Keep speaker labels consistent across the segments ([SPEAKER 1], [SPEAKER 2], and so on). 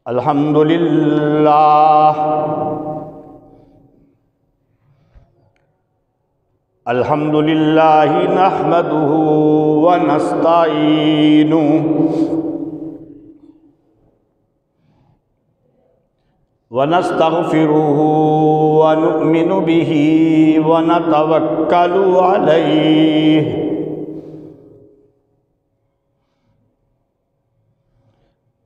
[SPEAKER 1] الحمد للہ نحمده ونستغفره ونؤمن به ونتوكل عليه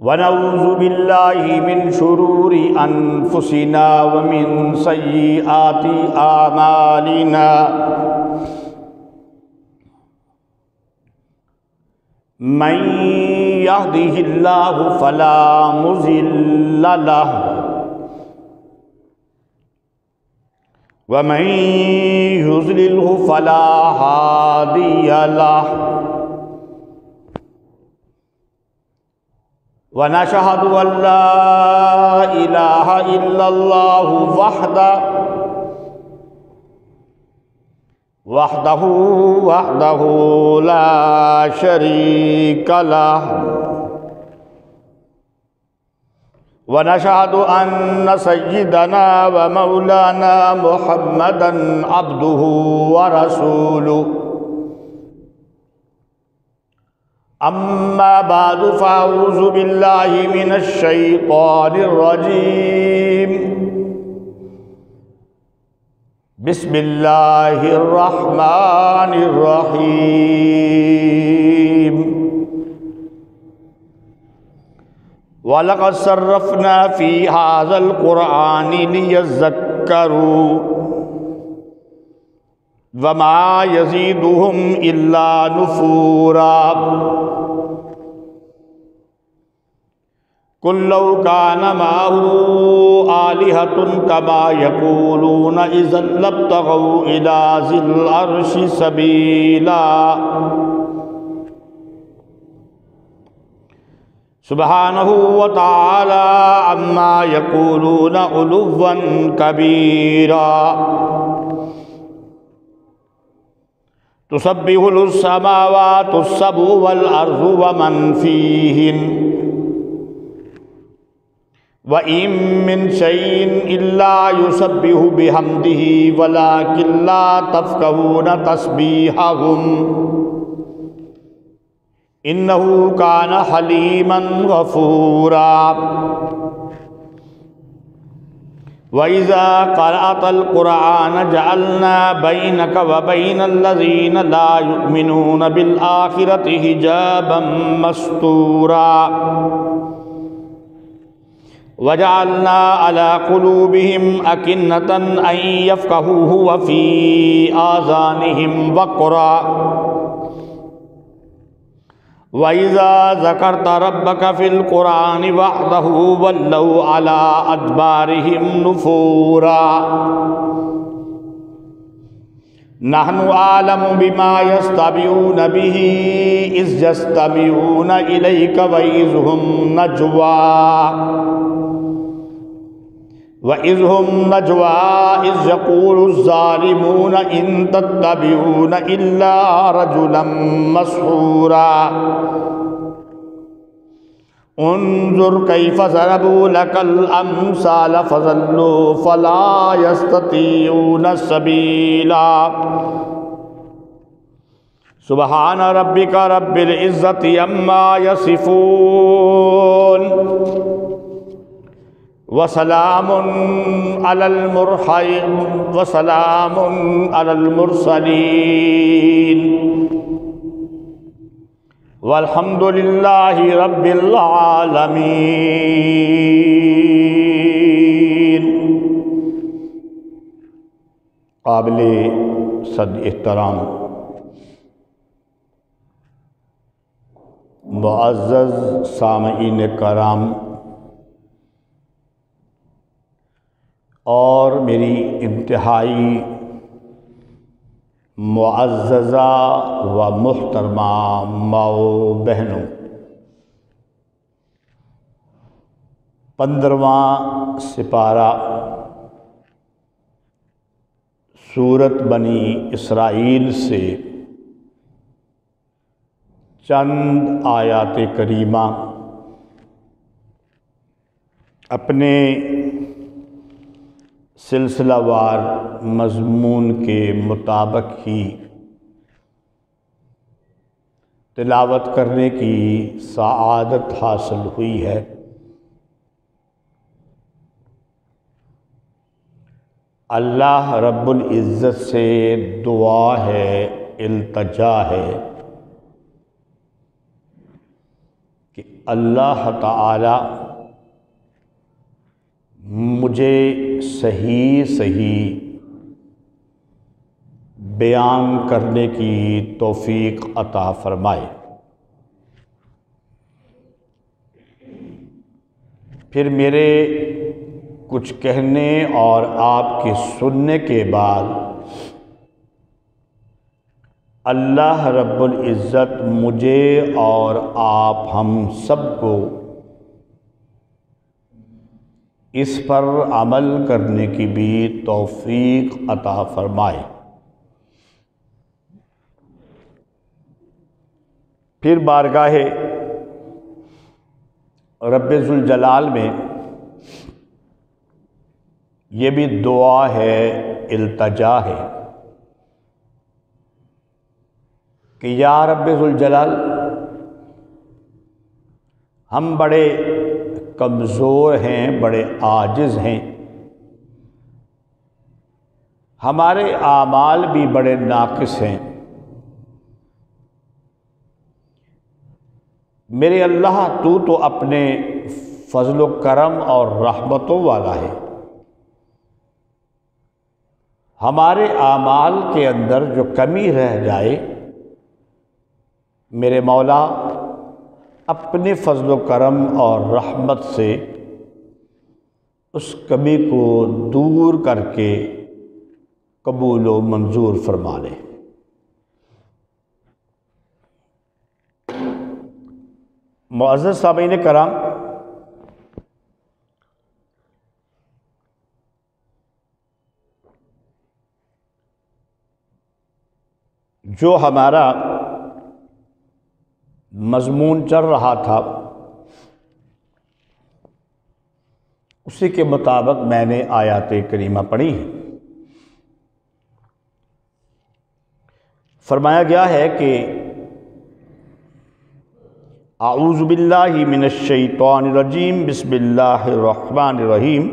[SPEAKER 1] ونعوذ بالله من شرور أنفسنا ومن سيئات أعمالنا من يهده الله فلا مضل له ومن يضلله فلا هادي له ونشهد أن لا إله إلا الله وحده لا شريك له ونشهد أن سيدنا ومولانا محمدًا عبده ورسوله أما بعد فأعوذ بالله من الشيطان الرجيم بسم الله الرحمن الرحيم وَلَقَدْ صَرَّفْنَا فِي هَذَا الْقُرْآنِ لِيَذَّكَّرُوا وَمَا يَزِيدُهُمْ إِلَّا نُفُورًا قُلْ لَوْ كَانَ مَعَهُ آلِهَةٌ كَمَا يَقُولُونَ إِذًا لَابْتَغَوْا إِلَى ذِي الْعَرْشِ سَبِيلًا سبحانہ وتعالی عما یقولون علوا کبیرا تسبح السماوات السبع والارض ومن فیہن وَإِن مِّن شَيْءٍ إِلَّا يُسَبِّحُ بِحَمْدِهِ وَلَكِن لَّا تَفْقَهُونَ تَسْبِيحَهُمْ إِنَّهُ كَانَ حَلِيمًا غَفُورًا وَإِذَا قَرَأْتَ الْقُرْآنَ جَعَلْنَا بَيْنَكَ وَبَيْنَ الَّذِينَ لَا يُؤْمِنُونَ بِالْآخِرَةِ حِجَابًا مَّسْتُورًا وَجَعَلْنَا عَلَى قُلُوبِهِمْ أَكِنَّةً أَن يَفْقَهُوهُ وَفِي آذَانِهِمْ وَقْرًا وَإِذَا ذَكَرْتَ رَبَّكَ فِي الْقُرْآنِ وَحْدَهُ وَلَّوْا عَلَى أَدْبَارِهِمْ نُفُورًا نَحْنُ أَعْلَمُ بِمَا يَسْتَمِعُونَ بِهِ إِذْ يَسْتَمِعُونَ إِلَيْكَ وَإِذْ هُمْ نَجْوَى إِذْ يَقُولُ الظَّالِمُونَ إِن تَتَّبِعُونَ إِلَّا رَجُلًا مَّسْحُورًا انظُرْ كَيْفَ ضَرَبُوا لَكَ الْأَمْثَالَ فَضَلُّوا فَلَا يَسْتَطِيعُونَ سَبِيلًا سبحان ربك رب العزة عما يصفون وسلام على المرسلين والحمد لله رب العالمين. قابل صد احترام معزز سامعین کرام اور میری انتہائی معززہ و محترمہ ماؤں بہنوں، 15واں سپارہ سورت بنی اسرائیل سے چند آیات کریمہ اپنے سلسلہ وار مضمون کے مطابق ہی تلاوت کرنے کی سعادت حاصل ہوئی ہے۔ اللہ رب العزت سے دعا ہے، التجا ہے کہ اللہ تعالی مجھے صحیح بیان کرنے کی توفیق عطا فرمائے۔ پھر میرے کچھ کہنے اور آپ کے سننے کے بعد اللہ رب العزت مجھے اور آپ ہم سب کو اس پر عمل کرنے کی بھی توفیق عطا فرمائے۔ پھر بارگاہ رب ذوالجلال میں یہ بھی دعا ہے، التجا ہے کہ یا رب ذوالجلال، ہم بڑے کمزور ہیں، بڑے عاجز ہیں، ہمارے اعمال بھی بڑے ناقص ہیں۔ میرے اللہ، تو اپنے فضل و کرم اور رحمتوں والا ہے۔ ہمارے اعمال کے اندر جو کمی رہ جائے، میرے مولا اپنے فضل و کرم اور رحمت سے اس کمی کو دور کر کے قبول و منظور فرما لے۔ معزز سامعین کرام، جو ہمارا مضمون چل رہا تھا اسی کے مطابق میں نے آیات کریمہ پڑھی ہے۔ فرمایا گیا ہے کہ اعوذ باللہ من الشیطان الرجیم، بسم اللہ الرحمن الرحیم،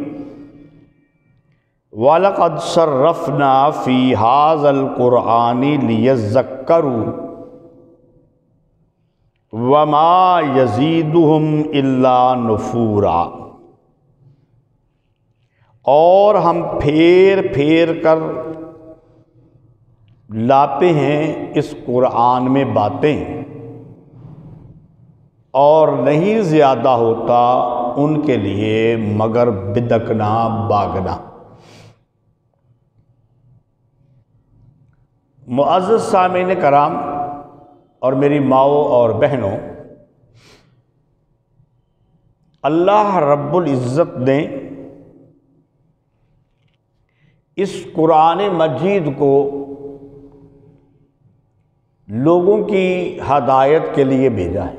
[SPEAKER 1] وَلَقَدْ صَرَّفْنَا فِي هَذَا الْقُرْآنِ لِيَذَّكَّرُوا وَمَا يَزِيدُهُمْ إِلَّا نُفُورًا۔ اور ہم پھیر پھیر کر لاتے ہیں اس قرآن میں باتیں، اور نہیں زیادہ ہوتا ان کے لیے مگر بدکنا باگنا۔ معزز سامعین کرام اور میری ماؤں اور بہنوں، اللہ رب العزت نے اس قرآن مجید کو لوگوں کی ہدایت کے لیے بھیجا ہے،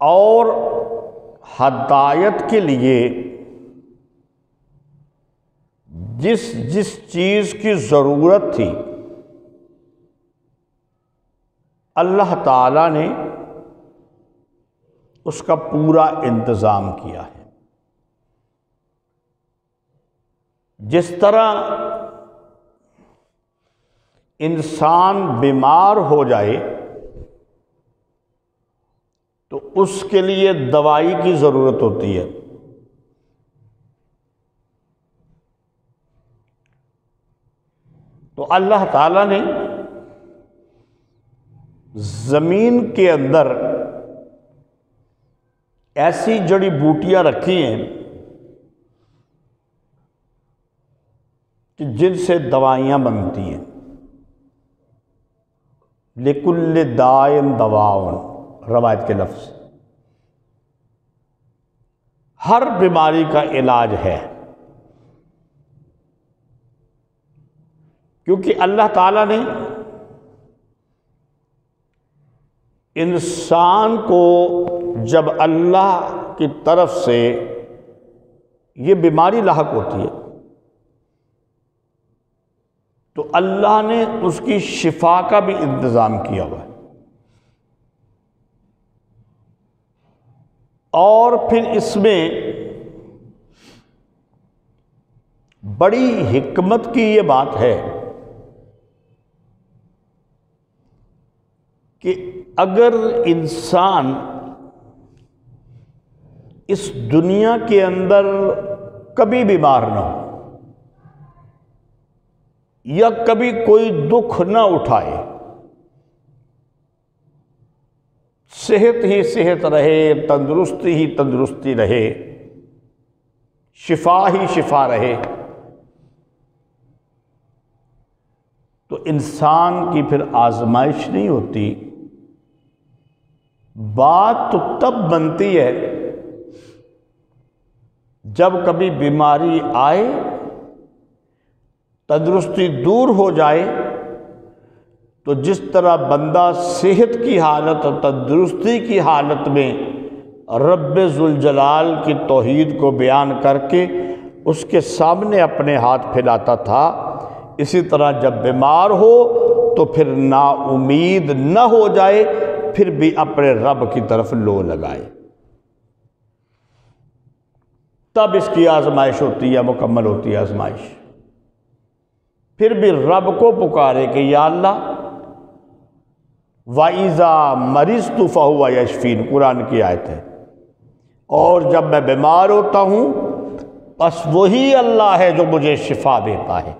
[SPEAKER 1] اور ہدایت کے لیے جس چیز کی ضرورت تھی اللہ تعالیٰ نے اس کا پورا انتظام کیا ہے۔ جس طرح انسان بیمار ہو جائے تو اس کے لیے دوائی کی ضرورت ہوتی ہے، تو اللہ تعالیٰ نے زمین کے اندر ایسی جڑی بوٹیاں رکھی ہیں کہ جن سے دوائیاں بنتی ہیں۔ لِكُلِّ دَاءٍ دَوَاءٌ، روایت کے لفظ، ہر بیماری کا علاج ہے، کیونکہ اللہ تعالیٰ نے انسان کو جب اللہ کی طرف سے یہ بیماری لاحق ہوتی ہے تو اللہ نے اس کی شفا کا بھی انتظام کیا ہوا ہے، اور پھر اس میں بڑی حکمت کی یہ بات ہے کہ اگر انسان اس دنیا کے اندر کبھی بیمار نہ ہو یا کبھی کوئی دکھ نہ اٹھائے، صحت ہی صحت رہے، تندرستی ہی تندرستی رہے، شفا ہی شفا رہے، تو انسان کی پھر آزمائش نہیں ہوتی۔ بات تو تب بنتی ہے جب کبھی بیماری آئے، تندرستی دور ہو جائے، تو جس طرح بندہ صحت کی حالت اور تندرستی کی حالت میں رب ذوالجلال کی توحید کو بیان کر کے اس کے سامنے اپنے ہاتھ پھیلاتا تھا، اسی طرح جب بیمار ہو تو پھر نا امید نہ ہو جائے، پھر بھی اپنے رب کی طرف لو لگائے، تب اس کی آزمائش ہوتی ہے، مکمل ہوتی ہے آزمائش۔ پھر بھی رب کو پکارے کہ یا اللہ، وَإِذَا مَرِضْتُ فَهُوَ يَشْفِينِ، قرآن کی آیت ہے، اور جب میں بیمار ہوتا ہوں بس وہی اللہ ہے جو مجھے شفا دیتا ہے،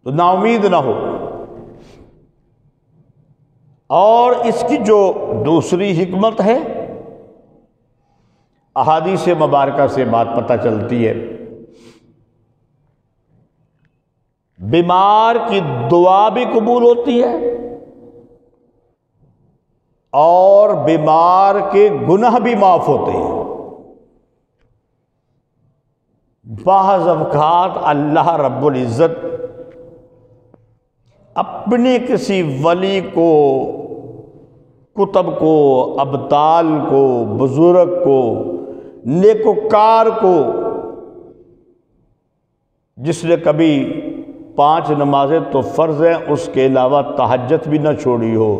[SPEAKER 1] تو نا امید نہ ہو۔ اور اس کی جو دوسری حکمت ہے، احادیث مبارکہ سے بات پتہ چلتی ہے، بیمار کی دعا بھی قبول ہوتی ہے اور بیمار کے گناہ بھی معاف ہوتے ہیں۔ بعض اوقات اللہ رب العزت اپنے کسی ولی کو، کتب کو، ابدال کو، بزرگ کو، نیکوکار کو، جس نے کبھی 5 نمازیں تو فرض ہیں، اس کے علاوہ تہجد بھی نہ چھوڑی ہو،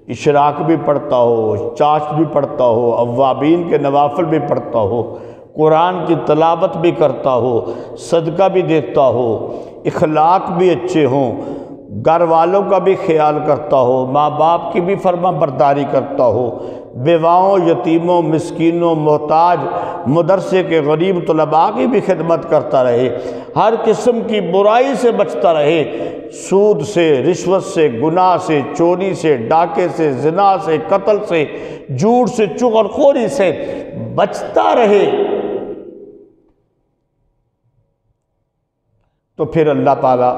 [SPEAKER 1] اشراق بھی پڑھتا ہو، چاشت بھی پڑھتا ہو، اوابین کے نوافل بھی پڑھتا ہو، قرآن کی تلاوت بھی کرتا ہو، صدقہ بھی دیتا ہو، اخلاق بھی اچھے ہوں، گھر والوں کا بھی خیال کرتا ہو، ماں باپ کی بھی فرما برداری کرتا ہو، بیواؤں، یتیموں، مسکینوں، محتاج، مدرسے کے غریب طلباء کی بھی خدمت کرتا رہے، ہر قسم کی برائی سے بچتا رہے، سود سے، رشوت سے، گناہ سے، چوری سے، ڈاکے سے، زنا سے، قتل سے، جھوٹ سے، چغل خوری سے بچتا رہے، تو پھر اللہ تعالیٰ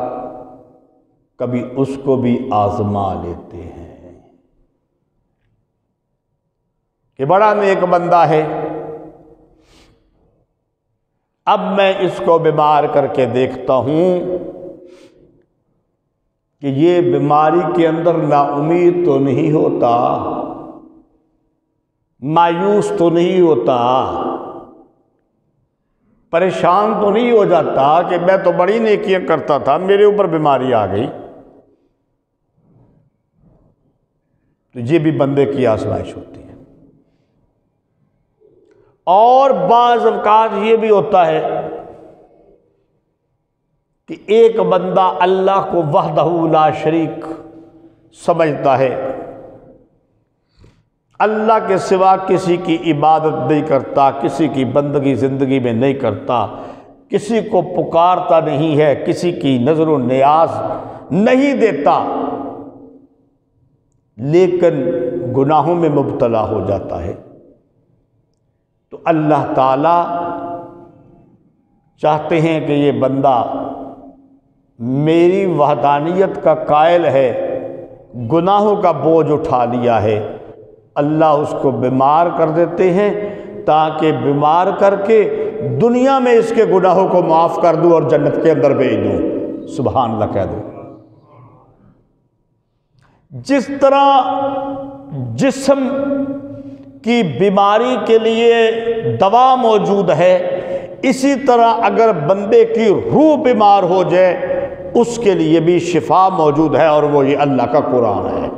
[SPEAKER 1] کبھی اس کو بھی آزما لیتے ہیں کہ بڑا نیک بندہ ہے، اب میں اس کو بیمار کر کے دیکھتا ہوں کہ یہ بیماری کے اندر نا امید تو نہیں ہوتا، مایوس تو نہیں ہوتا، پریشان تو نہیں ہو جاتا کہ میں تو بڑی نیکیاں کرتا تھا، میرے اوپر بیماری آ گئی۔ تو یہ بھی بندے کی آزمائش ہوتی ہے۔ اور بعض اوقات یہ بھی ہوتا ہے کہ ایک بندہ اللہ کو وحدہ لا شریک سمجھتا ہے، اللہ کے سوا کسی کی عبادت نہیں کرتا، کسی کی بندگی زندگی میں نہیں کرتا، کسی کو پکارتا نہیں ہے، کسی کی نظر و نیاز نہیں دیتا، لیکن گناہوں میں مبتلا ہو جاتا ہے، تو اللہ تعالیٰ چاہتے ہیں کہ یہ بندہ میری وحدانیت کا قائل ہے، گناہوں کا بوجھ اٹھا لیا ہے، اللہ اس کو بیمار کر دیتے ہیں تاکہ بیمار کر کے دنیا میں اس کے گناہوں کو معاف کر دوں اور جنت کے اندر بھیج دوں۔ سبحان اللہ کہہ دوں۔ جس طرح جسم کی بیماری کے لیے دوا موجود ہے، اسی طرح اگر بندے کی روح بیمار ہو جائے اس کے لیے بھی شفا موجود ہے، اور وہ یہ اللہ کا قرآن ہے۔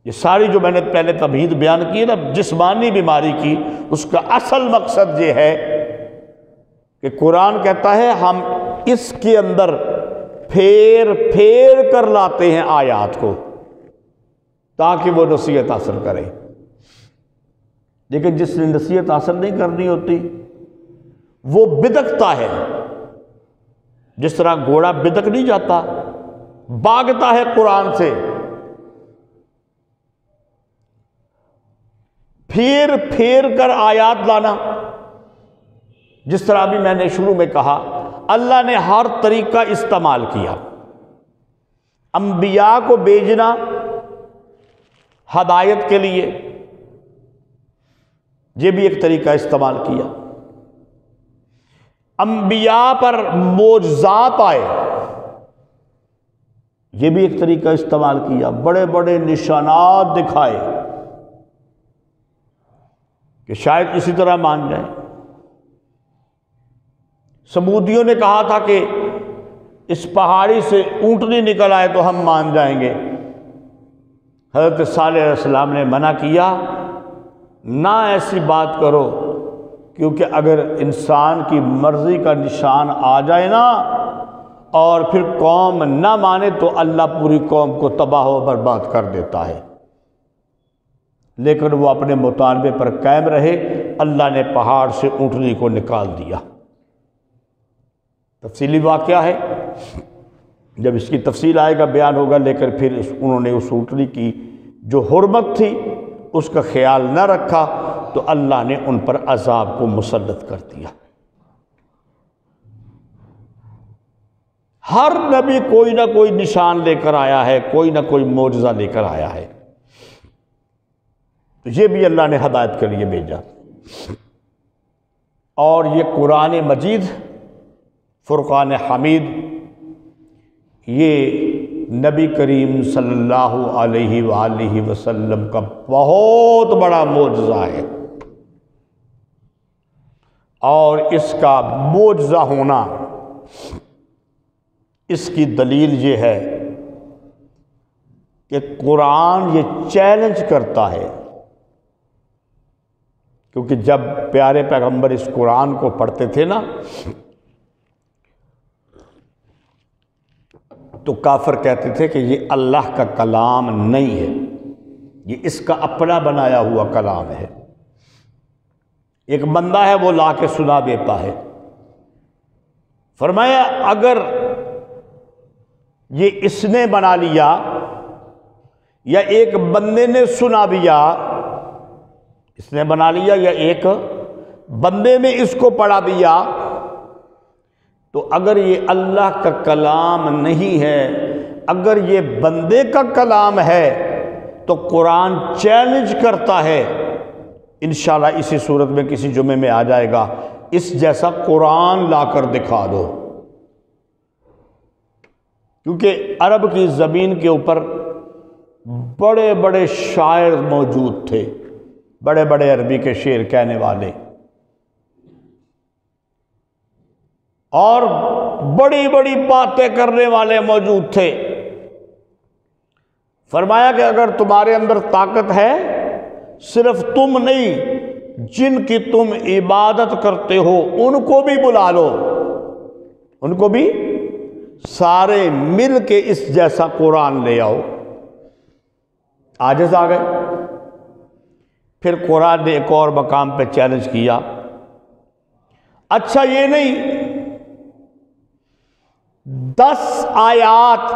[SPEAKER 1] یہ ساری جو میں نے پہلے تمہید بیان کی نا جسمانی بیماری کی، اس کا اصل مقصد یہ ہے کہ قرآن کہتا ہے ہم اس کے اندر پھیر پھیر کر لاتے ہیں آیات کو تاکہ وہ نصیحت حاصل کرے۔ لیکن جس نے نصیحت حاصل نہیں کرنی ہوتی وہ بدکتا ہے، جس طرح گھوڑا بدک نہیں جاتا، بھاگتا ہے قرآن سے۔ پھیر پھیر کر آیات لانا، جس طرح ابھی میں نے شروع میں کہا اللہ نے ہر طریقہ استعمال کیا، انبیاء کو بھیجنا ہدایت کے لیے، یہ بھی ایک طریقہ استعمال کیا، انبیاء پر معجزات آئے، یہ بھی ایک طریقہ استعمال کیا، بڑے بڑے نشانات دکھائے کہ شاید اسی طرح مان جائیں۔ سمودیوں نے کہا تھا کہ اس پہاڑی سے اونٹنی نکل آئے تو ہم مان جائیں گے، حضرت صالح علیہ السلام نے منع کیا، نہ ایسی بات کرو، کیونکہ اگر انسان کی مرضی کا نشان آ جائے نا اور پھر قوم نہ مانے تو اللہ پوری قوم کو تباہ و برباد کر دیتا ہے۔ لیکن وہ اپنے مطالبے پر قائم رہے، اللہ نے پہاڑ سے اونٹنی کو نکال دیا۔ تفصیلی واقعہ ہے، جب اس کی تفصیل آئے گا بیان ہوگا، لیکن پھر انہوں نے اس اونٹنی کی جو حرمت تھی اس کا خیال نہ رکھا تو اللہ نے ان پر عذاب کو مسلط کر دیا۔ ہر نبی کوئی نہ کوئی نشان لے کر آیا ہے، کوئی نہ کوئی معجزہ لے کر آیا ہے، تو یہ بھی اللہ نے ہدایت کے لیے بھیجا۔ اور یہ قرآن مجید، فرقان حمید، یہ نبی کریم صلی اللہ علیہ وآلہ وسلم کا بہت بڑا معجزہ ہے، اور اس کا معجزہ ہونا، اس کی دلیل یہ ہے کہ قرآن یہ چیلنج کرتا ہے، کیونکہ جب پیارے پیغمبر اس قرآن کو پڑھتے تھے نا تو کافر کہتے تھے کہ یہ اللہ کا کلام نہیں ہے، یہ اس کا اپنا بنایا ہوا کلام ہے، ایک بندہ ہے وہ لا کے سنا دیتا ہے۔ فرمایا اگر یہ اس نے بنا لیا یا ایک بندے نے سنا دیا، اس نے بنا لیا یا ایک بندے نے اس کو پڑھا دیا، تو اگر یہ اللہ کا کلام نہیں ہے، اگر یہ بندے کا کلام ہے تو قرآن چیلنج کرتا ہے، انشاءاللہ اسی صورت میں کسی جمعے میں آ جائے گا، اس جیسا قرآن لا کر دکھا دو۔ کیونکہ عرب کی زمین کے اوپر بڑے بڑے شاعر موجود تھے، بڑے بڑے عربی کے شعر کہنے والے، اور بڑی بڑی باتیں کرنے والے موجود تھے۔ فرمایا کہ اگر تمہارے اندر طاقت ہے، صرف تم نہیں، جن کی تم عبادت کرتے ہو ان کو بھی بلا لو، ان کو بھی سارے مل کے اس جیسا قرآن لے آؤ۔ عاجز آ گئے۔ پھر قرآن نے ایک اور مقام پہ چیلنج کیا، اچھا یہ نہیں، 10 آیات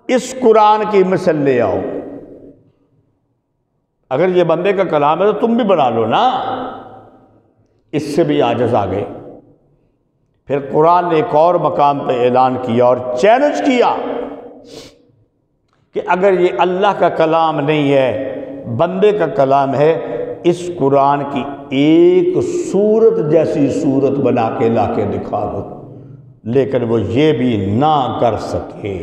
[SPEAKER 1] اس قرآن کی مثل لے آؤ۔ اگر یہ بندے کا کلام ہے تو تم بھی بنا لو نا۔ اس سے بھی عاجز آ گئے۔ پھر قرآن نے ایک اور مقام پہ اعلان کیا اور چیلنج کیا کہ اگر یہ اللہ کا کلام نہیں ہے، بندے کا کلام ہے، اس قرآن کی ایک سورت جیسی سورت بنا کے لا کے دکھا دو۔ لیکن وہ یہ بھی نہ کر سکے،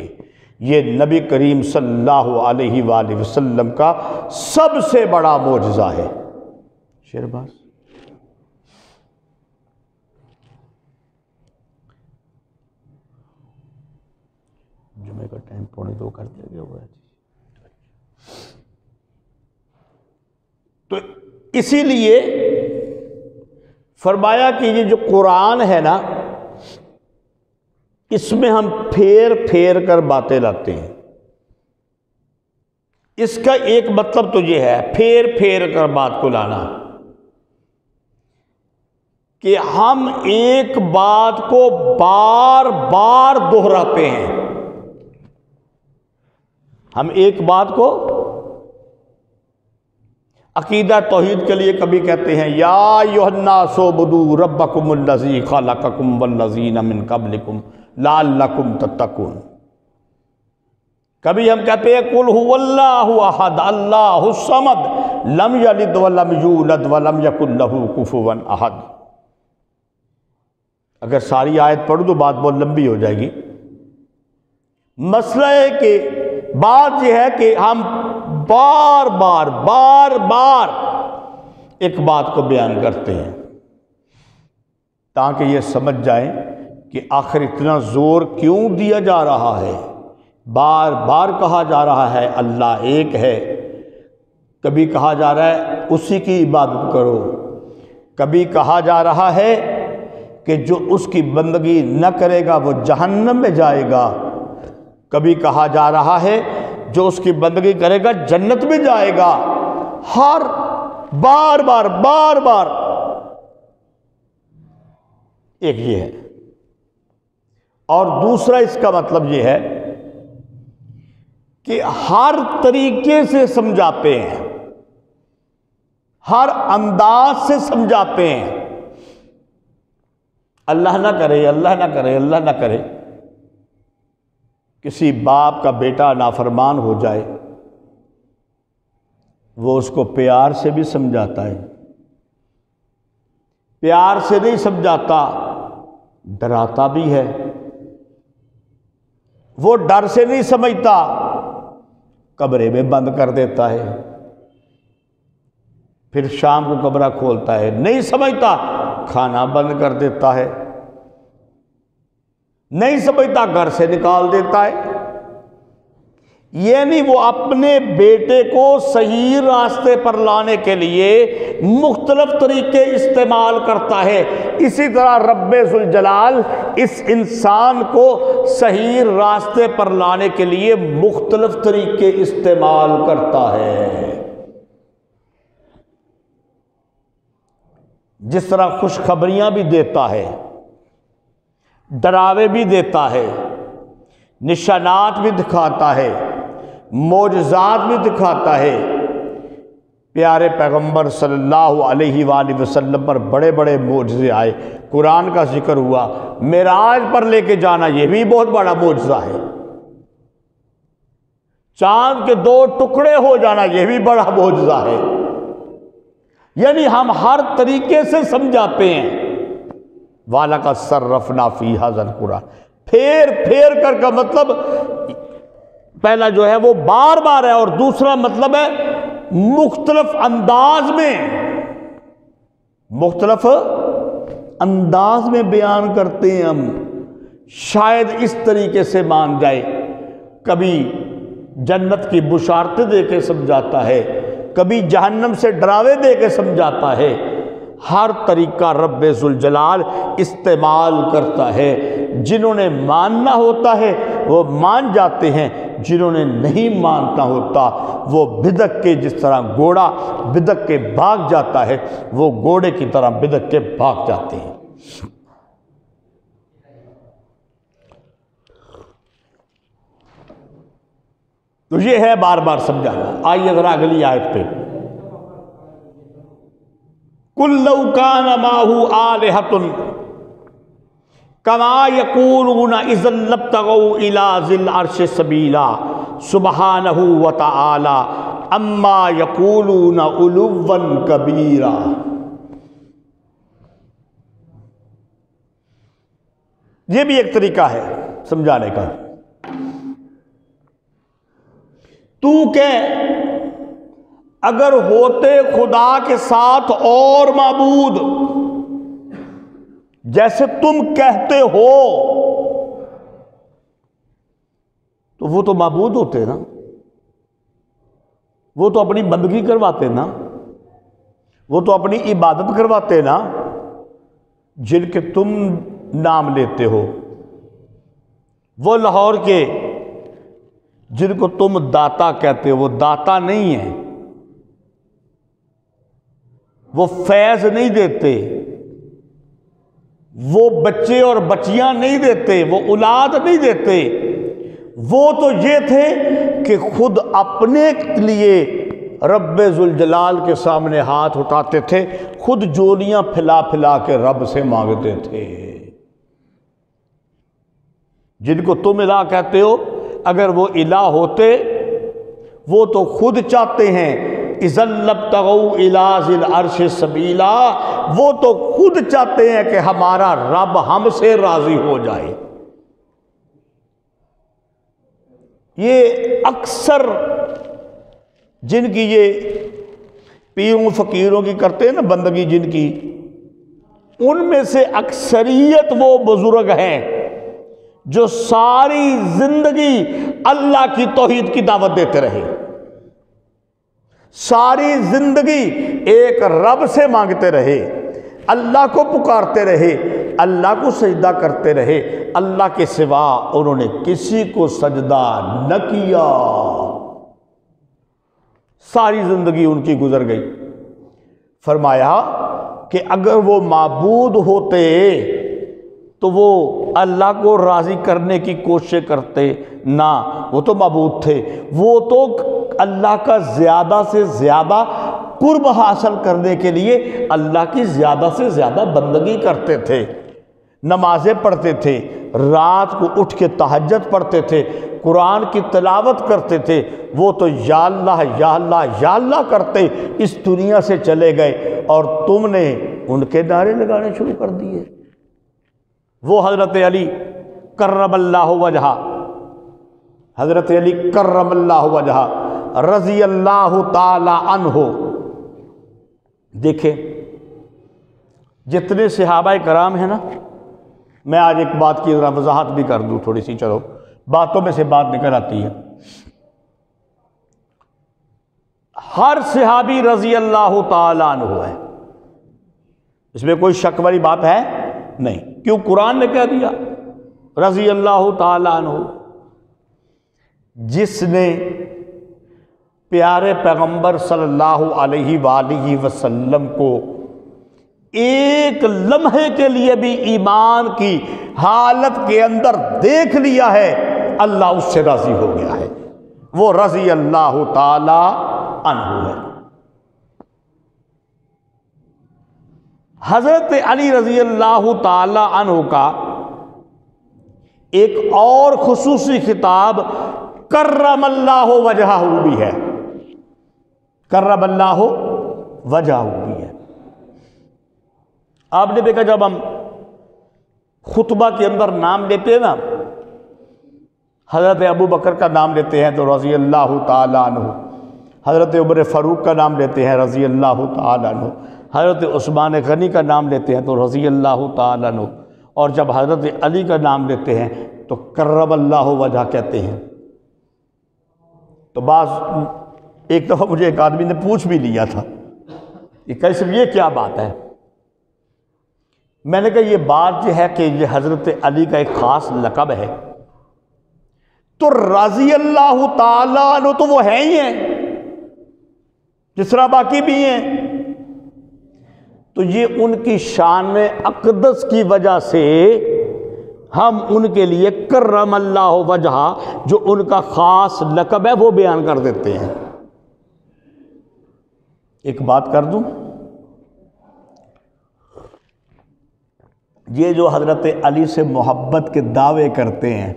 [SPEAKER 1] یہ نبی کریم صلی اللہ علیہ وآلہ وسلم کا سب سے بڑا معجزہ ہے۔ شیرباز جمعے کا ٹائم 1:45 کر دیا گیا ہوا ہے۔ تو اسی لیے فرمایا کہ یہ جو قرآن ہے نا، اس میں ہم پھیر پھیر کر باتیں لاتے ہیں۔ اس کا ایک مطلب تو یہ ہے پھیر پھیر کر بات کو لانا، کہ ہم ایک بات کو بار بار دہراتے ہیں۔ ہم ایک بات کو عقیدہ توحید کے لیے کبھی کہتے ہیں یا ایھا الناس اعبدوا ربکم الذی خلقکم والذین من قبلکم لعلکم تتقون۔ کبھی ہم کہتے ہیں قل ھو اللہ احد اللہ الصمد لم یلد ولم یولد ولم یکن لہ کفوا احد۔ اگر ساری آیت پڑھوں تو بات بہت لمبی ہو جائے گی۔ مسئلہ ہے کہ بات یہ ہے کہ ہم بار بار ایک بات کو بیان کرتے ہیں تاکہ یہ سمجھ جائیں کہ آخر اتنا زور کیوں دیا جا رہا ہے۔ بار بار کہا جا رہا ہے اللہ ایک ہے، کبھی کہا جا رہا ہے اسی کی عبادت کرو، کبھی کہا جا رہا ہے کہ جو اس کی بندگی نہ کرے گا وہ جہنم میں جائے گا، کبھی کہا جا رہا ہے جو اس کی بندگی کرے گا جنت میں جائے گا۔ ہر بار بار ایک یہ ہے۔ اور دوسرا اس کا مطلب یہ ہے کہ ہر طریقے سے سمجھاتے ہیں، ہر انداز سے سمجھاتے ہیں۔ اللہ نہ کرے، اللہ نہ کرے، اللہ نہ کرے، کسی باپ کا بیٹا نافرمان ہو جائے، وہ اس کو پیار سے بھی سمجھاتا ہے، پیار سے نہیں سمجھاتا، ڈراتا بھی ہے۔ وہ ڈر سے نہیں سمجھتا، کمرے میں بند کر دیتا ہے، پھر شام کو کمرہ کھولتا ہے، نہیں سمجھتا کھانا بند کر دیتا ہے، نہیں سمجھتا گھر سے نکال دیتا ہے۔ یہ نہیں، وہ اپنے بیٹے کو صحیح راستے پر لانے کے لیے مختلف طریقے استعمال کرتا ہے۔ اسی طرح رب ذوالجلال اس انسان کو صحیح راستے پر لانے کے لیے مختلف طریقے استعمال کرتا ہے۔ جس طرح خوشخبریاں بھی دیتا ہے، ڈراوے بھی دیتا ہے، نشانات بھی دکھاتا ہے، معجزات بھی دکھاتا ہے۔ پیارے پیغمبر صلی اللہ علیہ وآلہ وسلم پر بڑے بڑے معجزے آئے، قرآن کا ذکر ہوا، معراج پر لے کے جانا یہ بھی بہت بڑا معجزہ ہے، چاند کے 2 ٹکڑے ہو جانا یہ بھی بڑا معجزہ ہے۔ یعنی ہم ہر طریقے سے سمجھاتے ہیں۔ وَلَقَدْ صَرَّفْنَا فِي هَذَا الْقُرْآنِ، پھیر پھیر کر کا مطلب پہلا جو ہے وہ بار بار ہے، اور دوسرا مطلب ہے مختلف انداز میں، مختلف انداز میں بیان کرتے ہیں ہم، شاید اس طریقے سے مان جائے۔ کبھی جنت کی بشارتیں دے کے سمجھاتا ہے، کبھی جہنم سے ڈراوے دے کے سمجھاتا ہے۔ ہر طریقہ رب ذوالجلال استعمال کرتا ہے۔ جنہوں نے ماننا ہوتا ہے وہ مان جاتے ہیں، جنہوں نے نہیں ماننا ہوتا وہ بدک کے، جس طرح گھوڑا بدک کے بھاگ جاتا ہے، وہ گھوڑے کی طرح بدک کے بھاگ جاتے ہیں۔ تو یہ ہے بار بار سمجھانا۔ آئیے ذرا اگلی آیت پہ، قُل لَوْ كَانَ مَعَهُ آلِهَةٌ كَمَا يَقُولُونَ إِذًا لَابْتَغَوْا إِلَىٰ ذِي الْعَرْشِ سَبِيلًا سُبْحَانَهُ وَتَعَالَىٰ عَمَّا يَقُولُونَ عُلُوًّا كَبِيرًا۔ یہ بھی ایک طریقہ ہے سمجھانے کا۔ تو کہہ اگر ہوتے خدا کے ساتھ اور معبود جیسے تم کہتے ہو تو وہ تو معبود ہوتے نا، وہ تو اپنی بندگی کرواتے نا، وہ تو اپنی عبادت کرواتے نا جن کے تم نام لیتے ہو۔ وہ لاہور کے جن کو تم داتا کہتے ہو وہ داتا نہیں ہیں، وہ فیض نہیں دیتے، وہ بچے اور بچیاں نہیں دیتے، وہ اولاد نہیں دیتے۔ وہ تو یہ تھے کہ خود اپنے لیے رب ذوالجلال کے سامنے ہاتھ اٹھاتے تھے، خود جولیاں پھیلا پھیلا کے رب سے مانگتے تھے۔ جن کو تم الہ کہتے ہو اگر وہ الہ ہوتے وہ تو خود چاہتے ہیں اذا لابتغوا الی ذی العرش سبیلا، وہ تو خود چاہتے ہیں کہ ہمارا رب ہم سے راضی ہو جائے۔ یہ اکثر جن کی یہ پیروں فقیروں کی کرتے ہیں نا بندگی جن کی، ان میں سے اکثریت وہ بزرگ ہیں جو ساری زندگی اللہ کی توحید کی دعوت دیتے رہے، ساری زندگی ایک رب سے مانگتے رہے، اللہ کو پکارتے رہے، اللہ کو سجدہ کرتے رہے، اللہ کے سوا انہوں نے کسی کو سجدہ نہ کیا۔ ساری زندگی ان کی گزر گئی۔ فرمایا کہ اگر وہ معبود ہوتے تو وہ اللہ کو راضی کرنے کی کوشش کرتے نہ، وہ تو معبود تھے، وہ تو اللہ کا زیادہ سے زیادہ قرب حاصل کرنے کے لیے اللہ کی زیادہ سے زیادہ بندگی کرتے تھے، نمازیں پڑھتے تھے، رات کو اٹھ کے تہجد پڑھتے تھے، قرآن کی تلاوت کرتے تھے۔ وہ تو یا اللہ یا اللہ یا اللہ کرتے اس دنیا سے چلے گئے اور تم نے ان کے نعرے لگانے شروع کر دیے۔ وہ حضرت علی کرم اللہ وجہہ، حضرت علی کرم اللہ وجہہ رضی اللہ تعالی عنہ، دیکھیں جتنے صحابہ کرام ہیں نا، میں آج ایک بات کی ذرا وضاحت بھی کر دوں تھوڑی سی، چلو باتوں میں سے بات نکل آتی ہے۔ ہر صحابی رضی اللہ تعالی عنہ ہے، اس میں کوئی شک والی بات ہے نہیں، کیوں قرآن نے کہہ دیا رضی اللہ تعالی عنہ۔ جس نے پیارے پیغمبر صلی اللہ علیہ وآلہ وسلم کو ایک لمحے کے لیے بھی ایمان کی حالت کے اندر دیکھ لیا ہے، اللہ اس سے راضی ہو گیا ہے، وہ رضی اللہ تعالی عنہ ہے۔ حضرت علی رضی اللہ تعالی عنہ کا ایک اور خصوصی خطاب کرم اللہ وجہہ بھی ہے، کرم اللہ وجہہ بھی ہے۔ آپ نے دیکھا جب ہم خطبہ کے اندر نام لیتے ہیں نا، حضرت ابو بکر کا نام لیتے ہیں تو رضی اللہ تعالی عنہ، حضرت عمر فاروق کا نام لیتے ہیں رضی اللہ تعالی عنہ، حضرت عثمان غنی کا نام لیتے ہیں تو رضی اللہ تعالی عنہ، اور جب حضرت علی کا نام لیتے ہیں تو کرم اللہ وجہ کہتے ہیں۔ تو بعض ایک دفعہ مجھے ایک آدمی نے پوچھ بھی لیا تھا کہ کیسے یہ کیا بات ہے؟ میں نے کہا یہ بات یہ ہے کہ یہ حضرت علی کا ایک خاص لقب ہے، تو رضی اللہ تعالیٰ عنہ تو وہ ہیں ہی ہیں جس طرح باقی بھی ہیں، تو یہ ان کی شان اقدس کی وجہ سے ہم ان کے لیے کرم اللہ وجہہ جو ان کا خاص لقب ہے وہ بیان کر دیتے ہیں۔ ایک بات کر دوں، یہ جو حضرت علی سے محبت کے دعوے کرتے ہیں،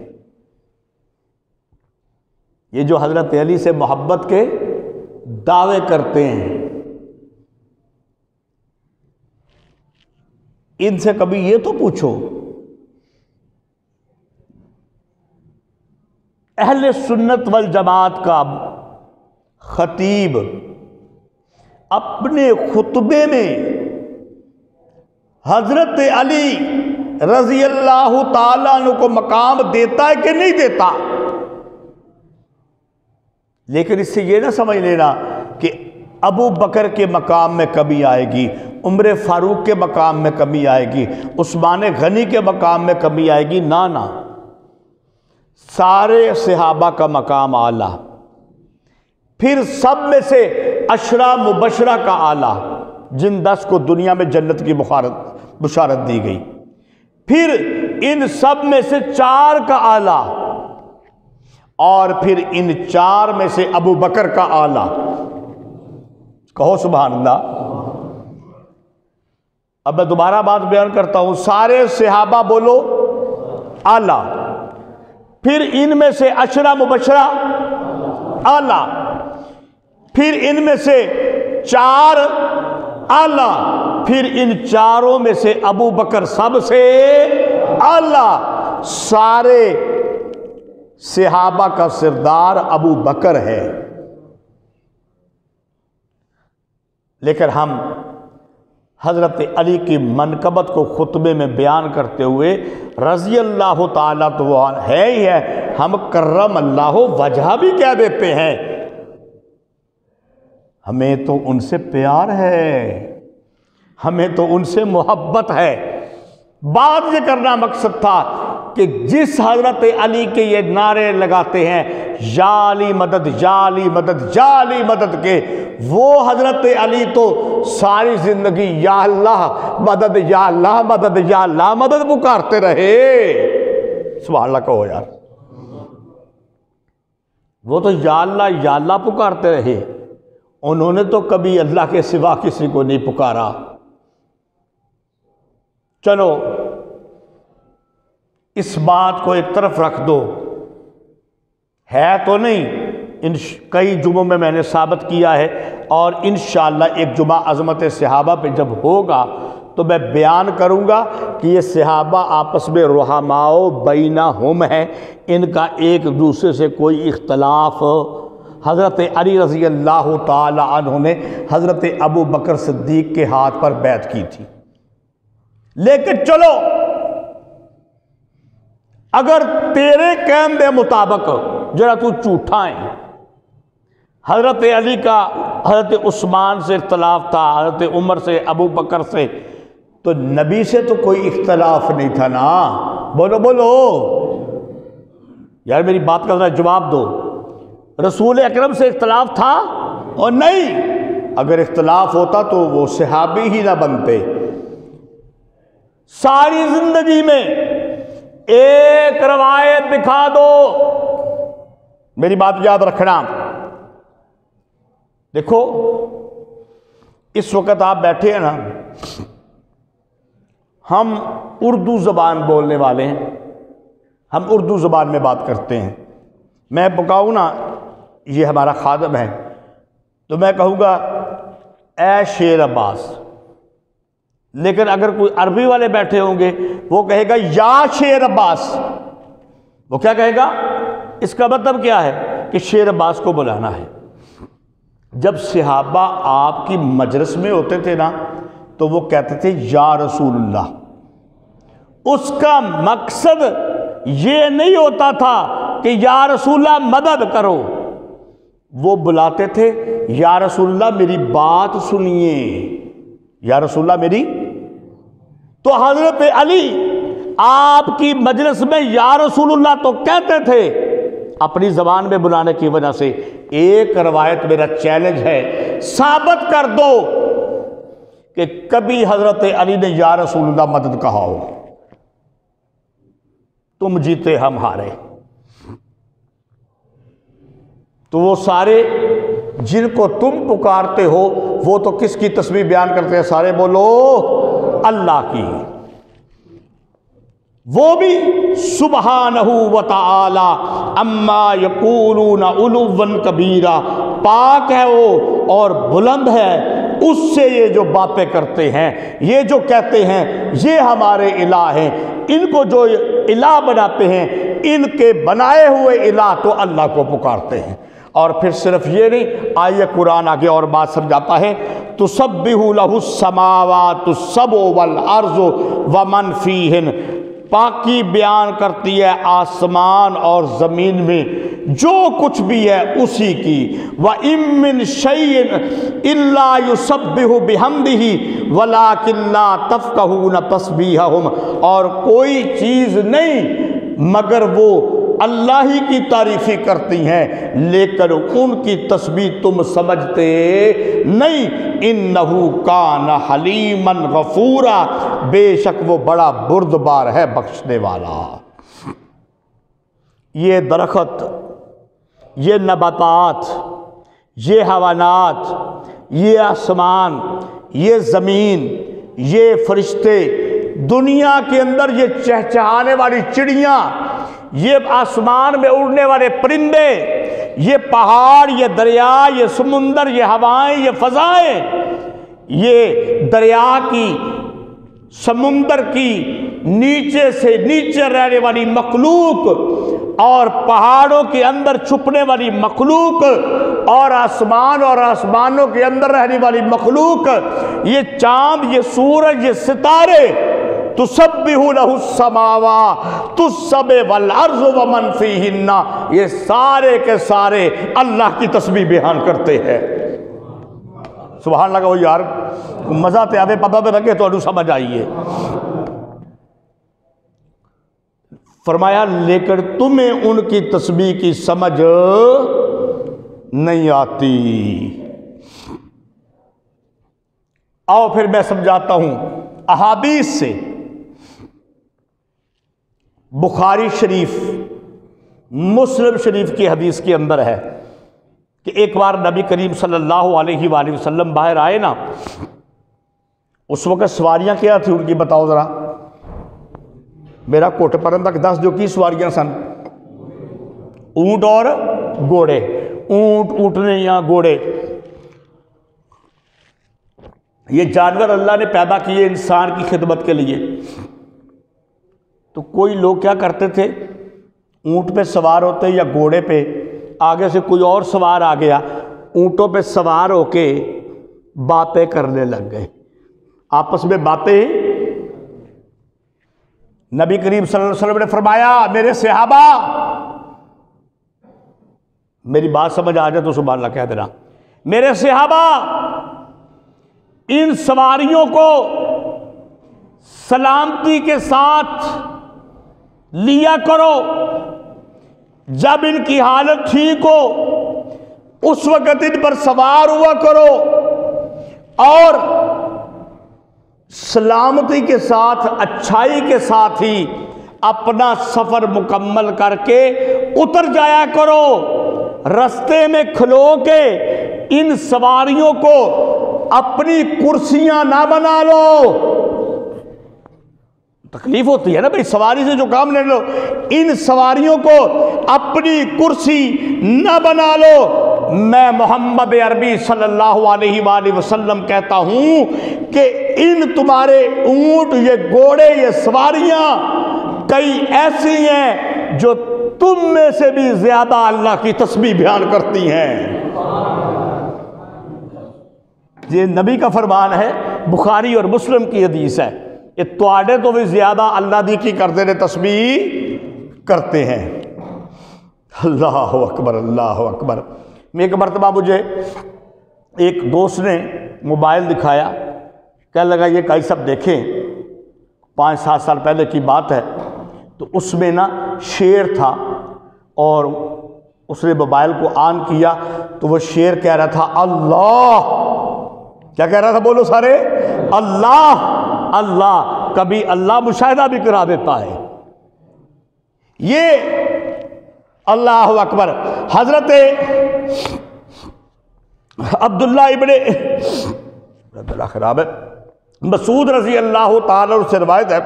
[SPEAKER 1] یہ جو حضرت علی سے محبت کے دعوے کرتے ہیں، ان سے کبھی یہ تو پوچھو اہل سنت والجماعت کا خطیب اپنے خطبے میں حضرت علی رضی اللہ تعالیٰ عنہ کو مقام دیتا ہے کہ نہیں دیتا؟ لیکن اس سے یہ نہ سمجھ لینا کہ ابو بکر کے مقام میں کمی آئے گی، عمر فاروق کے مقام میں کمی آئے گی، عثمان غنی کے مقام میں کمی آئے گی، نہ سارے صحابہ کا مقام اعلیٰ، پھر سب میں سے عشرہ مبشرہ کا اعلیٰ، جن 10 کو دنیا میں جنت کی بشارت دی گئی، پھر ان سب میں سے 4 کا اعلیٰ، اور پھر ان 4 میں سے ابو بکر کا اعلیٰ۔ کہو سبحان اللہ۔ اب میں دوبارہ بات بیان کرتا ہوں، سارے صحابہ بولو اعلیٰ، پھر ان میں سے عشرہ مبشرہ اعلیٰ، پھر ان میں سے 4 اعلیٰ، پھر ان 4 میں سے ابو بکر سب سے اعلیٰ۔ سارے صحابہ کا سردار ابو بکر ہے، لیکن ہم حضرت علی کی منقبت کو خطبے میں بیان کرتے ہوئے رضی اللہ تعالیٰ تو وہ ہے ہی ہے، ہم کرم اللہ وجہ بھی کہہ دیتے ہیں۔ ہمیں تو ان سے پیار ہے، ہمیں تو ان سے محبت ہے۔ بات یہ کرنا مقصد تھا کہ جس حضرت علی کے یہ نعرے لگاتے ہیں یا علی مدد یا علی مدد یا علی مدد کے، وہ حضرت علی تو ساری زندگی یا اللہ مدد یا اللہ مدد یا اللہ مدد پکارتے رہے۔ سبحان اللہ کہو یار، وہ تو یا اللہ پکارتے رہے، انہوں نے تو کبھی اللہ کے سوا کسی کو نہیں پکارا۔ چلو اس بات کو ایک طرف رکھ دو، ہے تو نہیں، کئی جمعوں میں نے ثابت کیا ہے، اور انشاءاللہ ایک جمعہ عظمت صحابہ پہ جب ہوگا تو میں بیان کروں گا کہ یہ صحابہ آپس میں رحماء بینہم ہیں، ان کا ایک دوسرے سے کوئی اختلاف۔ حضرت علی رضی اللہ تعالی عنہ نے حضرت ابو بکر صدیق کے ہاتھ پر بیعت کی تھی، لیکن چلو اگر تیرے کہنے مطابق ذرا تو جھوٹا ہے، حضرت علی کا حضرت عثمان سے اختلاف تھا، حضرت عمر سے، ابو بکر سے، تو نبی سے تو کوئی اختلاف نہیں تھا نا؟ بولو یار، میری بات کا ذرا جواب دو۔ رسول اکرم سے اختلاف تھا اور نہیں؟ اگر اختلاف ہوتا تو وہ صحابی ہی نہ بنتے۔ ساری زندگی میں ایک روایت دکھا دو، میری بات یاد رکھنا۔ دیکھو اس وقت آپ بیٹھے ہیں نا، ہم اردو زبان بولنے والے ہیں، ہم اردو زبان میں بات کرتے ہیں۔ میں بکاؤں نا، یہ ہمارا خادم ہے، تو میں کہوں گا اے شیر عباس، لیکن اگر کوئی عربی والے بیٹھے ہوں گے وہ کہے گا یا شیر عباس۔ وہ کیا کہے گا؟ اس کا مطلب کیا ہے کہ شیر عباس کو بلانا ہے۔ جب صحابہ آپ کی مجلس میں ہوتے تھے نا تو وہ کہتے تھے یا رسول اللہ، اس کا مقصد یہ نہیں ہوتا تھا کہ یا رسول اللہ مدد کرو، وہ بلاتے تھے یا رسول اللہ میری بات سنیے، یا رسول اللہ میری۔ تو حضرت علی آپ کی مجلس میں یا رسول اللہ تو کہتے تھے، اپنی زبان میں بلانے کی وجہ سے۔ ایک روایت میرا چیلنج ہے، ثابت کر دو کہ کبھی حضرت علی نے یا رسول اللہ مدد کہا ہو۔ تم جیتے ہم ہارے۔ تو وہ سارے جن کو تم پکارتے ہو وہ تو کس کی تسبیح بیان کرتے ہیں؟ سارے بولو اللہ کی۔ وہ بھی سبحانہ وتعالی اما یقولون علوا کبیرا، پاک ہے وہ اور بلند ہے اس سے یہ جو باتیں کرتے ہیں، یہ جو کہتے ہیں یہ ہمارے الہ ہیں۔ ان کو جو الہ بناتے ہیں، ان کے بنائے ہوئے الہ تو اللہ کو پکارتے ہیں۔ اور پھر صرف یہ نہیں، آئیے قرآن آگے اور بات سمجھاتا ہے، تسبح لہ السماوات السبع والارض ومن فیہن، پاکی بیان کرتی ہے آسمان اور زمین میں جو کچھ بھی ہے اسی کی، وَإِن مِّن شَيْءٍ إِلَّا يُسَبِّحُ بِحَمْدِهِ وَلَٰكِن لَّا تَفْقَهُونَ تَسْبِيحَهُمْ، اور کوئی چیز نہیں مگر وہ اللہ ہی کی تعریفی کرتی ہیں لیکن ان کی تسبیح تم سمجھتے نہیں۔ اِنَّهُ كَانَ حَلِيمًا غَفُورًا، بے شک وہ بڑا بردبار ہے، بخشنے والا۔ یہ درخت، یہ نباتات، یہ حیوانات، یہ آسمان، یہ زمین، یہ فرشتے، دنیا کے اندر یہ چہچہانے والی چڑیاں، یہ آسمان میں اڑنے والے پرندے، یہ پہاڑ، یہ دریا، یہ سمندر، یہ ہوائیں، یہ فضائیں، یہ دریا کی، سمندر کی، نیچے سے نیچے رہنے والی مخلوق، اور پہاڑوں کے اندر چھپنے والی مخلوق، اور آسمان اور آسمانوں کے اندر رہنے والی مخلوق، یہ چاند، یہ سورج، یہ ستارے، تسبح لہ السماوات السبع والارض ومن فیہن، یہ سارے کے سارے اللہ کی تسبیح بیان کرتے ہیں۔ سبحان اللہ کہو یار، مزہ تے آوے پتہ تے لگے تو سمجھ آئیے۔ فرمایا لیکن تمہیں ان کی تسبیح کی سمجھ نہیں آتی۔ آؤ پھر میں سمجھاتا ہوں احادیث سے۔ بخاری شریف، مسلم شریف کی حدیث کے اندر ہے کہ ایک بار نبی کریم صلی اللہ علیہ وآلہ وسلم باہر آئے نا، اس وقت سواریاں کیا تھی ان کی بتاؤ ذرا، میرا کوٹ پرندہ تک 10 جو کی سواریاں سن، اونٹ اور گھوڑے، اونٹ، اونٹنے یا گھوڑے، یہ جانور اللہ نے پیدا کیے انسان کی خدمت کے لیے۔ تو کوئی لوگ کیا کرتے تھے، اونٹ پہ سوار ہوتے یا گھوڑے پہ، آگے سے کوئی اور سوار آ گیا، اونٹوں پہ سوار ہو کے باتیں کرنے لگ گئے، آپس میں باتیں۔ نبی کریم صلی اللہ علیہ وسلم نے فرمایا میرے صحابہ، میری بات سمجھ آ جائے تو سبحان اللہ کہہ دینا، میرے صحابہ ان سواریوں کو سلامتی کے ساتھ لیا کرو، جب ان کی حالت ٹھیک ہو اس وقت ان پر سوار ہوا کرو، اور سلامتی کے ساتھ، اچھائی کے ساتھ ہی اپنا سفر مکمل کر کے اتر جایا کرو۔ رستے میں کھلو کے ان سواریوں کو اپنی کرسیاں نہ بنا لو۔ تکلیف ہوتی ہے نا بھئی، سواری سے جو کام لے لو، ان سواریوں کو اپنی کرسی نہ بنا لو۔ میں محمد عربی صلی اللہ علیہ وآلہ وسلم کہتا ہوں کہ ان تمہارے اونٹ، یہ گھوڑے، یہ سواریاں کئی ایسی ہیں جو تم میں سے بھی زیادہ اللہ کی تسبیح بیان کرتی ہیں۔ یہ نبی کا فرمان ہے، بخاری اور مسلم کی حدیث ہے، یہ تواڈے تو بھی زیادہ اللہ دی کی کرتے ہیں، تسبیح کرتے ہیں۔ اللہ اکبر، اللہ اکبر۔ ایک مرتبہ مجھے ایک دوست نے موبائل دکھایا، کہنے لگا یہ کئی سب دیکھیں، 5-7 سال پہلے کی بات ہے، تو اس میں نا شیر تھا، اور اس نے موبائل کو آن کیا تو وہ شیر کہہ رہا تھا اللہ، کیا کہہ رہا تھا بولو سارے، اللہ اللہ۔ کبھی اللہ مشاہدہ بھی کرا دیتا ہے۔ یہ اللہ اکبر۔ حضرت عبداللہ ابن خراب ہے مسعود رضی اللہ تعالی عنہ سے روایت ہے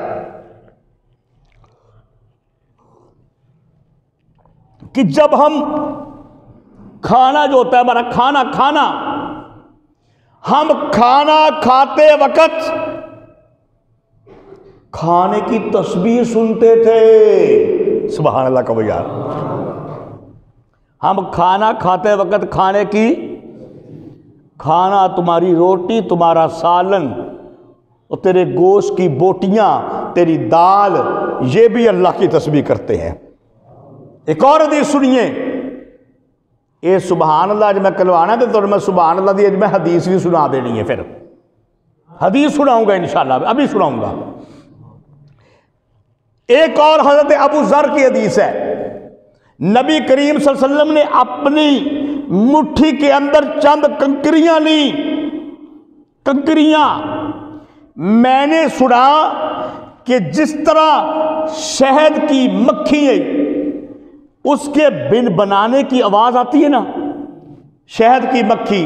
[SPEAKER 1] کہ جب ہم کھانا جو ہوتا ہے ہمارا کھانا ہم کھانا کھاتے وقت کھانے کی تسبیح سنتے تھے۔ سبحان اللہ کہو یار، ہم کھانا کھاتے وقت کھانا تمہاری روٹی، تمہارا سالن اور تیرے گوشت کی بوٹیاں، تیری دال، یہ بھی اللہ کی تسبیح کرتے ہیں۔ ایک اور حدیث سنیے، اے سبحان اللہ جب میں کلوانا ہے تو میں سبحان اللہ دی میں حدیث بھی سنا دینی ہے، پھر حدیث سناؤں گا انشاءاللہ، ابھی سناؤں گا۔ ایک اور حضرت ابو ذر کی حدیث ہے، نبی کریم صلی اللہ علیہ وسلم نے اپنی مٹھی کے اندر چند کنکریاں لی، کنکریاں، میں نے سنا کہ جس طرح شہد کی مکھی ہے اس کے بن بنانے کی آواز آتی ہے نا، شہد کی مکھی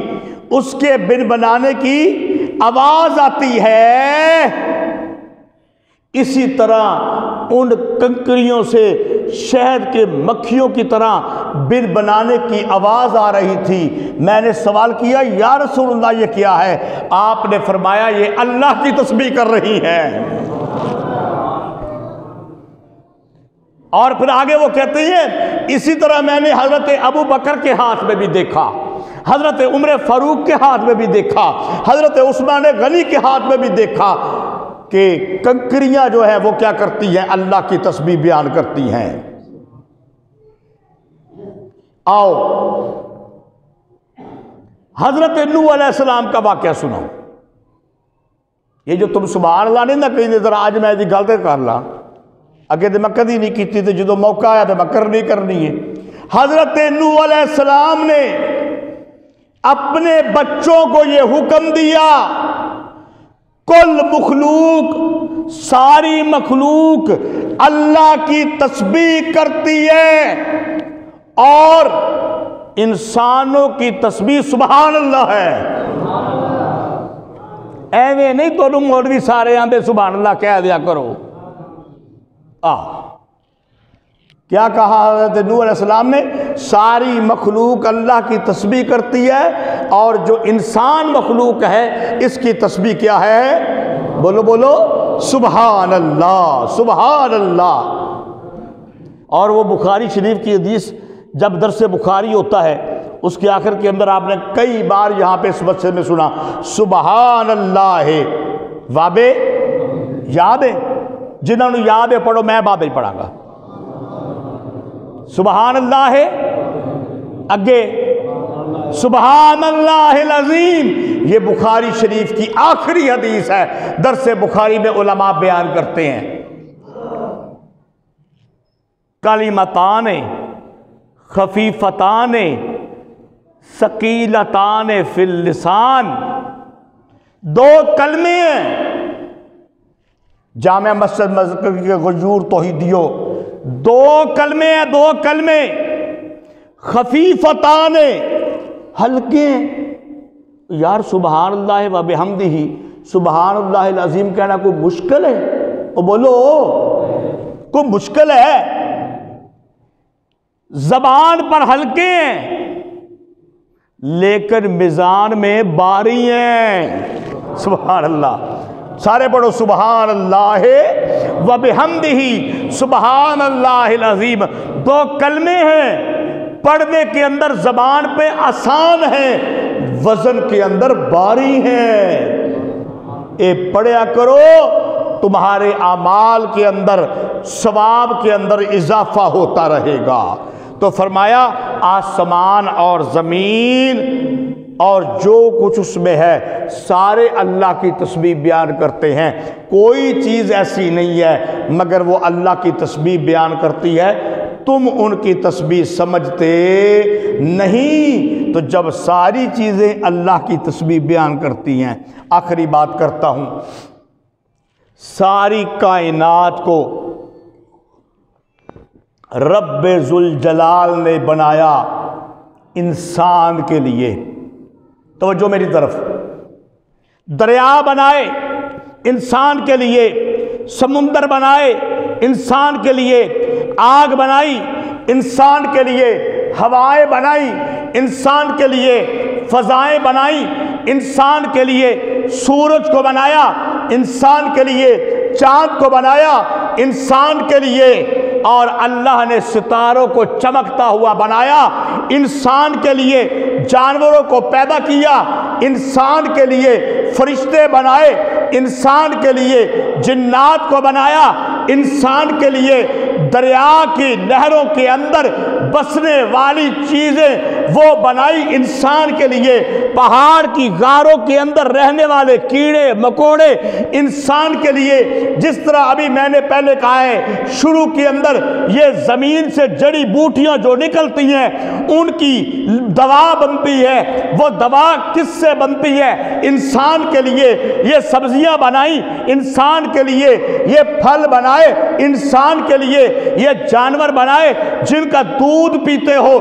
[SPEAKER 1] اس کے بن بنانے کی آواز آتی ہے، اسی طرح ان کنکریوں سے شہد کے مکھیوں کی طرح بن بنانے کی آواز آ رہی تھی۔ میں نے سوال کیا یا رسول اللہ یہ کیا ہے؟ آپ نے فرمایا یہ اللہ کی تسبیح کر رہی ہے۔ اور پھر آگے وہ کہتے ہیں اسی طرح میں نے حضرت ابو بکر کے ہاتھ میں بھی دیکھا، حضرت عمر فاروق کے ہاتھ میں بھی دیکھا، حضرت عثمان غنی کے ہاتھ میں بھی دیکھا کہ کنکریاں جو ہیں وہ کیا کرتی ہیں؟ اللہ کی تسبیح بیان کرتی ہیں۔ آؤ حضرت نوح علیہ السلام کا واقعہ سنو۔ یہ جو تم سبحان اللہ نہیں نہ کہیں ذرا آج میں دی گل کر لا، اگے تو میں کدی نہیں کی تھی، جدو موقع آیا تو میں کرنی ہے۔ حضرت نوح علیہ السلام نے اپنے بچوں کو یہ حکم دیا، کل مخلوق، ساری مخلوق اللہ کی تسبیح کرتی ہے، اور انسانوں کی تسبیح سبحان اللہ ہے۔ ایویں نہیں تو مولوی سارے آندے سبحان اللہ کہہ دیا کرو۔ کیا کہا حضرت نوح علیہ السلام نے؟ ساری مخلوق اللہ کی تسبیح کرتی ہے، اور جو انسان مخلوق ہے اس کی تسبیح کیا ہے؟ بولو بولو سبحان اللہ، سبحان اللہ۔ اور وہ بخاری شریف کی حدیث جب درس بخاری ہوتا ہے اس کے آخر کے اندر آپ نے کئی بار یہاں پہ اس مسئلے میں سنا سبحان اللہ وابے، یاد ہے؟ جنہوں نے یاد ہے پڑھو، میں بعد ہی پڑھا گا۔ سبحان اللہ ہے، اگے سبحان اللہ العظیم، یہ بخاری شریف کی آخری حدیث ہے، درس بخاری میں علماء بیان کرتے ہیں۔ کلمتان خفیفتان ثقیلتان فی اللسان، دو کلمے ہیں، جامع مسجد کے غیور توحیدیو، دو کلمے ہیں، دو کلمے، خفیفتان، ہلکے۔ یار سبحان اللہ و بحمدہ، سبحان اللہ العظیم کہنا کوئی مشکل ہے؟ او بولو کوئی مشکل ہے؟ زبان پر ہلکے ہیں لیکن میزان میں باری ہیں۔ سبحان اللہ، سارے پڑھو سبحان اللہ و بحمدہ سبحان اللہ العظیم۔ دو کلمے ہیں، پڑھنے کے اندر زبان پہ آسان ہیں، وزن کے اندر باری ہیں۔ اے پڑھیا کرو، تمہارے اعمال کے اندر، ثواب کے اندر اضافہ ہوتا رہے گا۔ تو فرمایا آسمان اور زمین اور جو کچھ اس میں ہے سارے اللہ کی تسبیح بیان کرتے ہیں، کوئی چیز ایسی نہیں ہے مگر وہ اللہ کی تسبیح بیان کرتی ہے، تم ان کی تسبیح سمجھتے نہیں۔ تو جب ساری چیزیں اللہ کی تسبیح بیان کرتی ہیں، آخری بات کرتا ہوں، ساری کائنات کو رب ذوالجلال نے بنایا انسان کے لیے۔ توجہ میری طرف، دریا بنائے انسان کے لیے، سمندر بنائے انسان کے لیے، آگ بنائی انسان کے لیے، ہوائیں بنائی انسان کے لیے، فضائیں بنائی انسان کے لیے، سورج کو بنایا انسان کے لیے، چاند کو بنایا انسان کے لیے، اور اللہ نے ستاروں کو چمکتا ہوا بنایا، انسان کے لیے جانوروں کو پیدا کیا، انسان کے لیے فرشتے بنائے، انسان کے لیے جنات کو بنایا، انسان کے لیے دریا کی نہروں کے اندر بسنے والی چیزیں وہ بنائی، انسان کے لیے پہاڑ کی غاروں کے اندر رہنے والے کیڑے مکوڑے، انسان کے لیے جس طرح ابھی میں نے پہلے کہا ہے شروع کے اندر یہ زمین سے جڑی بوٹیاں جو نکلتی ہیں ان کی دوا بنتی ہے، وہ دوا کس سے بنتی ہے؟ انسان کے لیے یہ سبزیاں بنائیں، انسان کے لیے یہ پھل بنائے، انسان کے لیے یہ جانور بنائے جن کا دودھ پیتے ہو،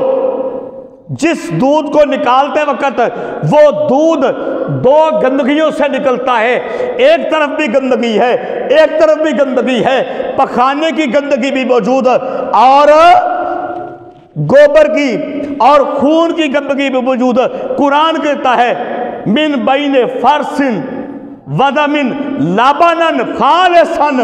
[SPEAKER 1] جس دودھ کو نکالتے وقت وہ دودھ دو گندگیوں سے نکلتا ہے، ایک طرف بھی گندگی ہے، ایک طرف بھی گندگی ہے، پخانے کی گندگی بھی موجود اور گوبر کی اور خون کی گندگی بھی موجود۔ قرآن کہتا ہے من بین فرسن ودمن لبنن خالصن،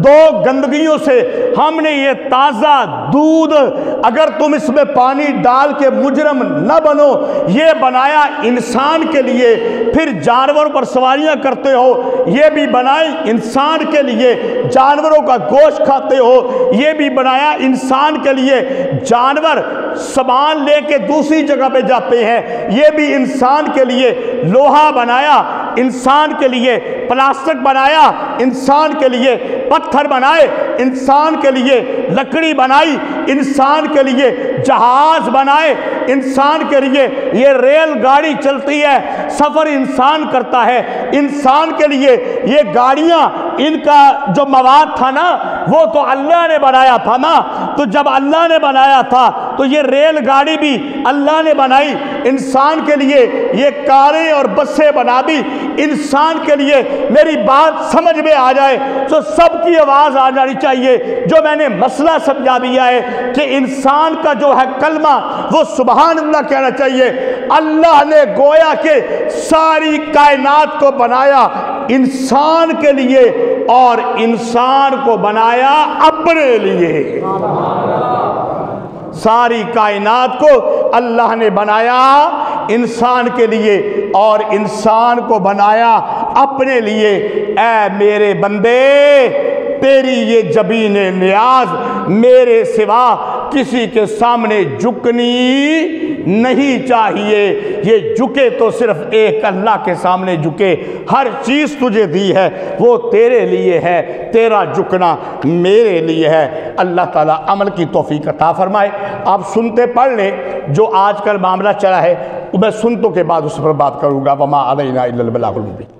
[SPEAKER 1] دو گندگیوں سے ہم نے یہ تازہ دودھ، اگر تم اس میں پانی ڈال کے مجرم نہ بنو، یہ بنایا انسان کے لیے۔ پھر جانوروں پر سواریاں کرتے ہو، یہ بھی بنائی انسان کے لیے۔ جانوروں کا گوشت کھاتے ہو، یہ بھی بنایا انسان کے لیے۔ جانور سامان لے کے دوسری جگہ پہ جاتے ہیں، یہ بھی انسان کے لیے۔ لوہا بنایا انسان کے لیے، پلاسٹک بنایا انسان کے لیے، پتھر بنائے انسان کے لیے، لکڑی بنائی انسان کے لیے، جہاز بنائے انسان کے لیے، یہ ریل گاڑی چلتی ہے، سفر انسان کرتا ہے انسان کے لیے۔ یہ گاڑیاں، ان کا جو مواد تھا نا وہ تو اللہ نے بنایا تھا نا، تو جب اللہ نے بنایا تھا تو یہ ریل گاڑی بھی اللہ نے بنائی انسان کے لیے، یہ کاریں اور بسیں بنا دی انسان کے لیے۔ میری بات سمجھ میں آ جائے تو سب کی آواز آ جانی چاہیے۔ جو میں نے مسئلہ سمجھا دیا ہے کہ انسان کا جو ہے کلمہ وہ سبحان اللہ کہنا چاہیے۔ اللہ نے گویا کہ ساری کائنات کو بنایا انسان کے لیے اور انسان کو بنایا اپنے لیے۔ ساری کائنات کو اللہ نے بنایا انسان کے لیے اور انسان کو بنایا اپنے لیے۔ اے میرے بندے، تیری یہ جبین نیاز میرے سوا کسی کے سامنے جھکنی نہیں چاہیے۔ یہ جھکے تو صرف ایک اللہ کے سامنے جھکے۔ ہر چیز تجھے دی ہے وہ تیرے لیے ہے، تیرا جھکنا میرے لیے ہے۔ اللہ تعالیٰ عمل کی توفیق عطا فرمائے۔ آپ سنتے پڑھ لیں، جو آج کل معاملہ چلا ہے میں سنتوں کے بعد اس پر بات کروں گا۔ وما علینا الا البلاغ المبین۔